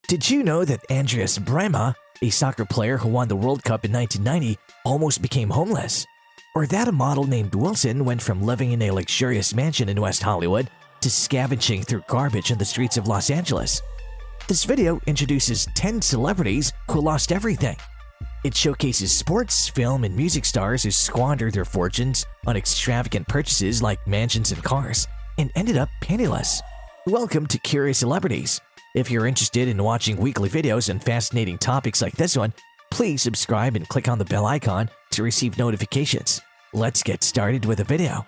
Did you know that Andreas Brehme, a soccer player who won the World Cup in 1990, almost became homeless? Or that a model named Wilson went from living in a luxurious mansion in West Hollywood to scavenging through garbage in the streets of Los Angeles? This video introduces 10 celebrities who lost everything. It showcases sports, film, and music stars who squandered their fortunes on extravagant purchases like mansions and cars and ended up penniless. Welcome to Curious Celebrities. If you're interested in watching weekly videos on fascinating topics like this one, please subscribe and click on the bell icon to receive notifications. Let's get started with the video.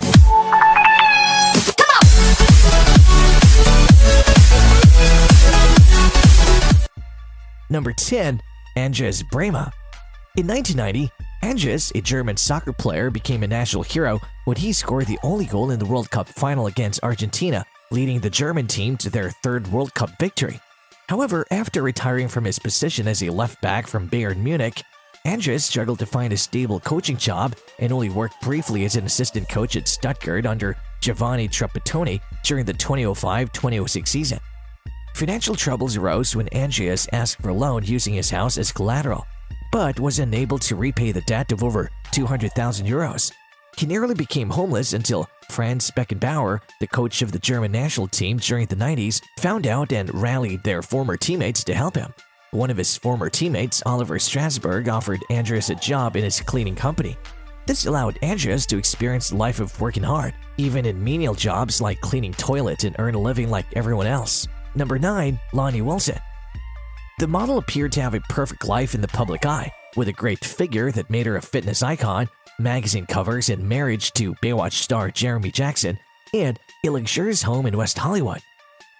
Number 10. Andreas Brehme. In 1990, Andreas, a German soccer player, became a national hero when he scored the only goal in the World Cup final against Argentina, leading the German team to their third World Cup victory. However, after retiring from his position as a left back from Bayern Munich, Andreas struggled to find a stable coaching job and only worked briefly as an assistant coach at Stuttgart under Giovanni Trapattoni during the 2005-2006 season. Financial troubles arose when Andreas asked for a loan using his house as collateral, but was unable to repay the debt of over 200,000 euros. He nearly became homeless until Franz Beckenbauer, the coach of the German national team during the 90s, found out and rallied their former teammates to help him. One of his former teammates, Oliver Strasberg, offered Andreas a job in his cleaning company. This allowed Andreas to experience the life of working hard, even in menial jobs like cleaning toilets, and earn a living like everyone else. Number 9. Lonnie Wilson. The model appeared to have a perfect life in the public eye, with a great figure that made her a fitness icon, magazine covers, and marriage to Baywatch star Jeremy Jackson, and a luxurious home in West Hollywood.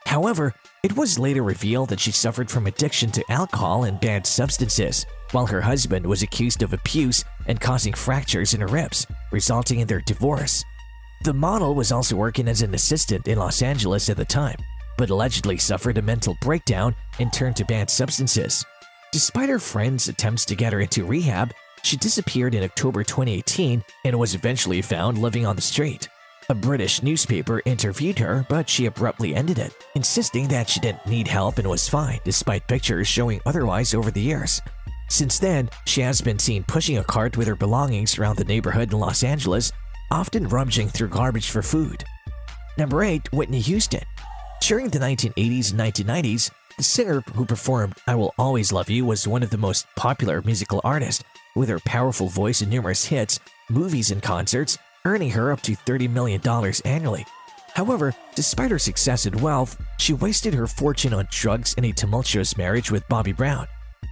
However, it was later revealed that she suffered from addiction to alcohol and banned substances, while her husband was accused of abuse and causing fractures in her ribs, resulting in their divorce. The model was also working as an assistant in Los Angeles at the time, but allegedly suffered a mental breakdown and turned to banned substances. Despite her friends' attempts to get her into rehab, she disappeared in October 2018 and was eventually found living on the street. A British newspaper interviewed her, but she abruptly ended it, insisting that she didn't need help and was fine, despite pictures showing otherwise over the years. Since then, she has been seen pushing a cart with her belongings around the neighborhood in Los Angeles, often rummaging through garbage for food. Number 8. Whitney Houston. During the 1980s and 1990s, the singer who performed I Will Always Love You was one of the most popular musical artists, with her powerful voice and numerous hits, movies, and concerts, earning her up to $30 million annually. However, despite her success and wealth, she wasted her fortune on drugs and a tumultuous marriage with Bobby Brown.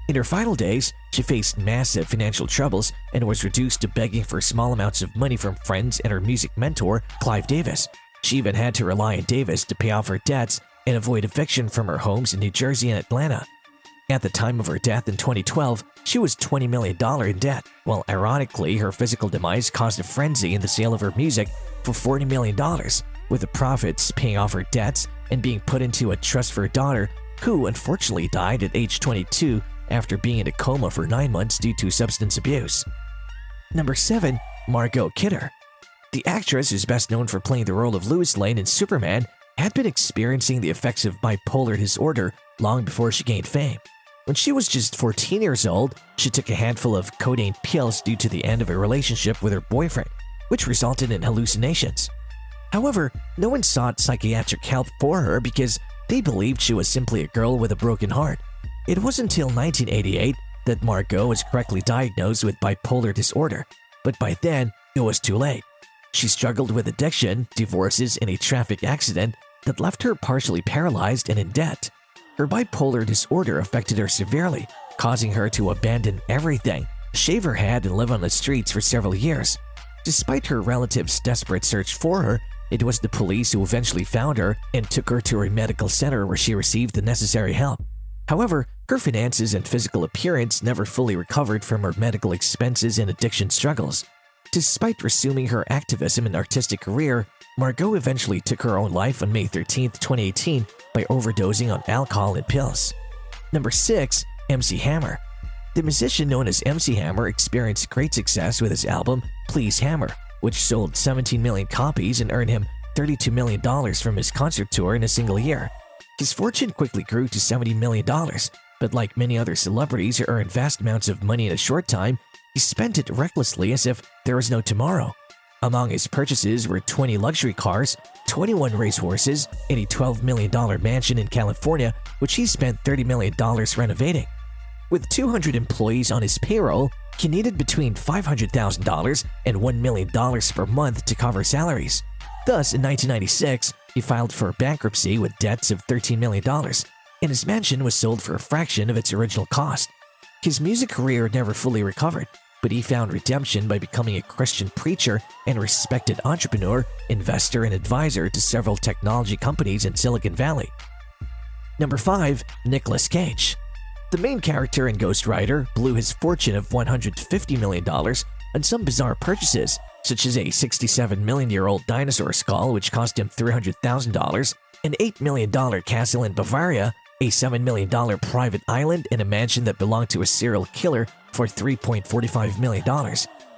In her final days, she faced massive financial troubles and was reduced to begging for small amounts of money from friends and her music mentor, Clive Davis. She even had to rely on Davis to pay off her debts and avoid eviction from her homes in New Jersey and Atlanta. At the time of her death in 2012, she was $20 million in debt, while ironically, her physical demise caused a frenzy in the sale of her music for $40 million, with the profits paying off her debts and being put into a trust for her daughter, who unfortunately died at age 22 after being in a coma for 9 months due to substance abuse. Number 7. Margot Kidder. The actress, who's best known for playing the role of Lois Lane in Superman, had been experiencing the effects of bipolar disorder long before she gained fame. When she was just 14 years old, she took a handful of codeine pills due to the end of a relationship with her boyfriend, which resulted in hallucinations. However, no one sought psychiatric help for her because they believed she was simply a girl with a broken heart. It wasn't until 1988 that Margot was correctly diagnosed with bipolar disorder, but by then, it was too late. She struggled with addiction, divorces, and a traffic accident that left her partially paralyzed and in debt. Her bipolar disorder affected her severely, causing her to abandon everything, shave her head, and live on the streets for several years. Despite her relatives' desperate search for her, it was the police who eventually found her and took her to a medical center where she received the necessary help. However, her finances and physical appearance never fully recovered from her medical expenses and addiction struggles. Despite resuming her activism and artistic career, Margot eventually took her own life on May 13, 2018 by overdosing on alcohol and pills. Number 6. MC Hammer. The musician known as MC Hammer experienced great success with his album Please Hammer, which sold 17 million copies and earned him $32 million from his concert tour in a single year. His fortune quickly grew to $70 million, but like many other celebrities who earn vast amounts of money in a short time, he spent it recklessly as if there was no tomorrow. Among his purchases were 20 luxury cars, 21 racehorses, and a $12 million mansion in California, which he spent $30 million renovating. With 200 employees on his payroll, he needed between $500,000 and $1 million per month to cover salaries. Thus, in 1996, he filed for bankruptcy with debts of $13 million, and his mansion was sold for a fraction of its original cost. His music career never fully recovered, but he found redemption by becoming a Christian preacher and respected entrepreneur, investor, and advisor to several technology companies in Silicon Valley. Number 5. Nicolas Cage. The main character in Ghost Rider blew his fortune of $150 million on some bizarre purchases, such as a 67-million-year-old dinosaur skull which cost him $300,000, an $8 million castle in Bavaria, a $7 million private island, and a mansion that belonged to a serial killer for $3.45 million.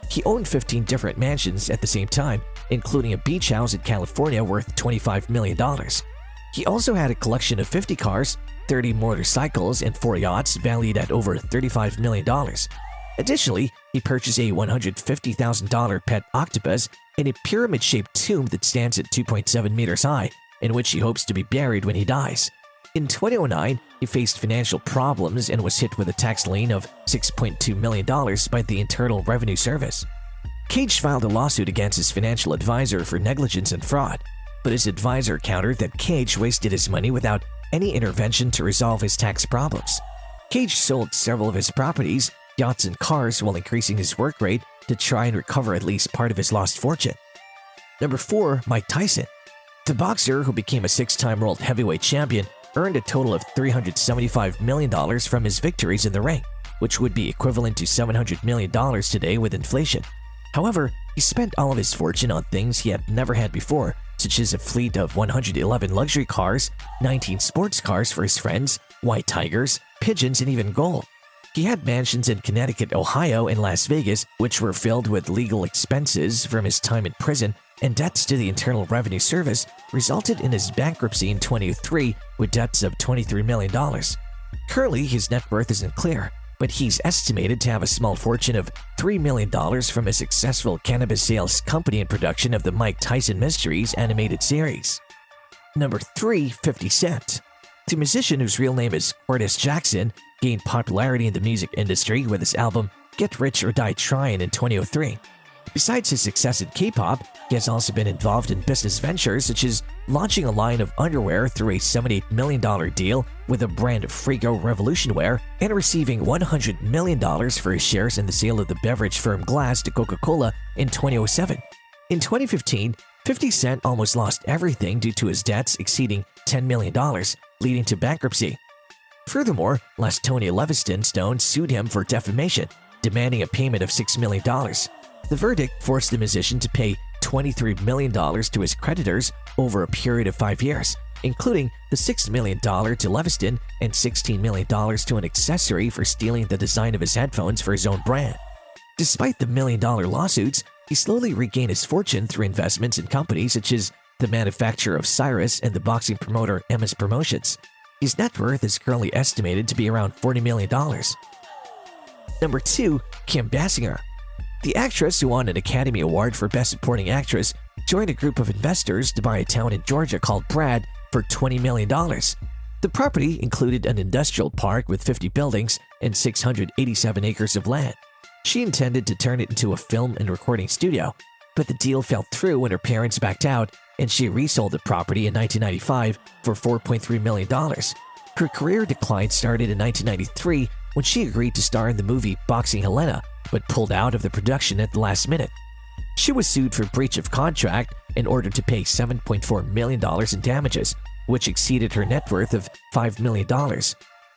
He owned 15 different mansions at the same time, including a beach house in California worth $25 million. He also had a collection of 50 cars, 30 motorcycles, and 4 yachts valued at over $35 million. Additionally, he purchased a $150,000 pet octopus and a pyramid-shaped tomb that stands at 2.7 meters high, in which he hopes to be buried when he dies. In 2009, he faced financial problems and was hit with a tax lien of $6.2 million by the Internal Revenue Service. Cage filed a lawsuit against his financial advisor for negligence and fraud, but his advisor countered that Cage wasted his money without any intervention to resolve his tax problems. Cage sold several of his properties, yachts, and cars while increasing his work rate to try and recover at least part of his lost fortune. Number 4. Mike Tyson. The boxer, who became a 6-time world heavyweight champion, earned a total of $375 million from his victories in the ring, which would be equivalent to $700 million today with inflation. However, he spent all of his fortune on things he had never had before, such as a fleet of 111 luxury cars, 19 sports cars for his friends, white tigers, pigeons, and even gold. He had mansions in Connecticut, Ohio, and Las Vegas, which were filled with legal expenses from his time in prison, and debts to the Internal Revenue Service resulted in his bankruptcy in 2003 with debts of $23 million. Currently, his net worth isn't clear, but he's estimated to have a small fortune of $3 million from a successful cannabis sales company and production of the Mike Tyson Mysteries animated series. Number 3. 50 Cent. The musician, whose real name is Curtis Jackson, gained popularity in the music industry with his album Get Rich or Die Tryin' in 2003. Besides his success in K-pop, he has also been involved in business ventures such as launching a line of underwear through a $78 million deal with the brand Frigo Revolution Wear and receiving $100 million for his shares in the sale of the beverage firm Glass to Coca-Cola in 2007. In 2015, 50 Cent almost lost everything due to his debts exceeding $10 million, leading to bankruptcy. Furthermore, LaToya Leviston Stone sued him for defamation, demanding a payment of $6 million. The verdict forced the musician to pay $23 million to his creditors over a period of 5 years, including the $6 million to Leviston and $16 million to an accessory for stealing the design of his headphones for his own brand. Despite the million-dollar lawsuits, he slowly regained his fortune through investments in companies such as the manufacturer of Cyrus and the boxing promoter MS Promotions. His net worth is currently estimated to be around $40 million. Number 2. Kim Basinger. The actress, who won an Academy Award for Best Supporting Actress, joined a group of investors to buy a town in Georgia called Brad for $20 million. The property included an industrial park with 50 buildings and 687 acres of land. She intended to turn it into a film and recording studio, but the deal fell through when her parents backed out and she resold the property in 1995 for $4.3 million. Her career decline started in 1993 when she agreed to star in the movie Boxing Helena, but pulled out of the production at the last minute. She was sued for breach of contract in order to pay $7.4 million in damages, which exceeded her net worth of $5 million.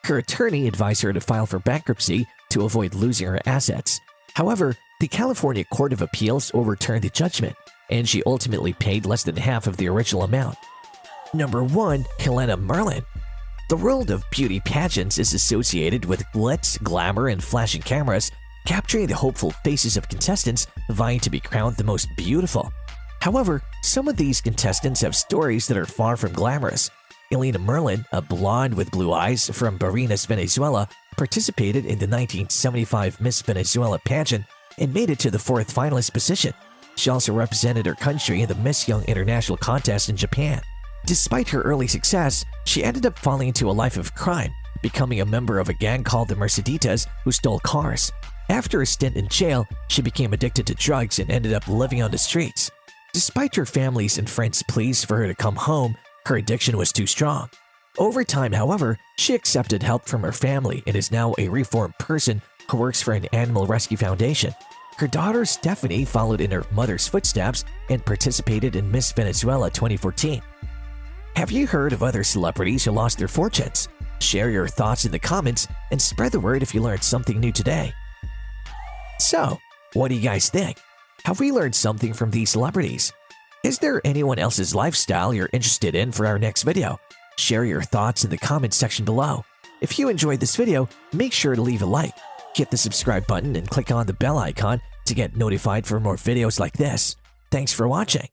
Her attorney advised her to file for bankruptcy to avoid losing her assets. However, the California Court of Appeals overturned the judgment, and she ultimately paid less than half of the original amount. Number 1. Helena Merlin. The world of beauty pageants is associated with glitz, glamour, and flashing cameras, capturing the hopeful faces of contestants vying to be crowned the most beautiful. However, some of these contestants have stories that are far from glamorous. Elena Merlin, a blonde with blue eyes from Barinas, Venezuela, participated in the 1975 Miss Venezuela pageant and made it to the fourth finalist position. She also represented her country in the Miss Young International contest in Japan. Despite her early success, she ended up falling into a life of crime, becoming a member of a gang called the Merceditas who stole cars. After a stint in jail, she became addicted to drugs and ended up living on the streets. Despite her family's and friends' pleas for her to come home, her addiction was too strong. Over time, however, she accepted help from her family and is now a reformed person who works for an animal rescue foundation. Her daughter Stephanie followed in her mother's footsteps and participated in Miss Venezuela 2014. Have you heard of other celebrities who lost their fortunes? Share your thoughts in the comments and spread the word if you learned something new today. So, what do you guys think? Have we learned something from these celebrities? Is there anyone else's lifestyle you're interested in for our next video? Share your thoughts in the comments section below. If you enjoyed this video, make sure to leave a like, hit the subscribe button, and click on the bell icon to get notified for more videos like this. Thanks for watching.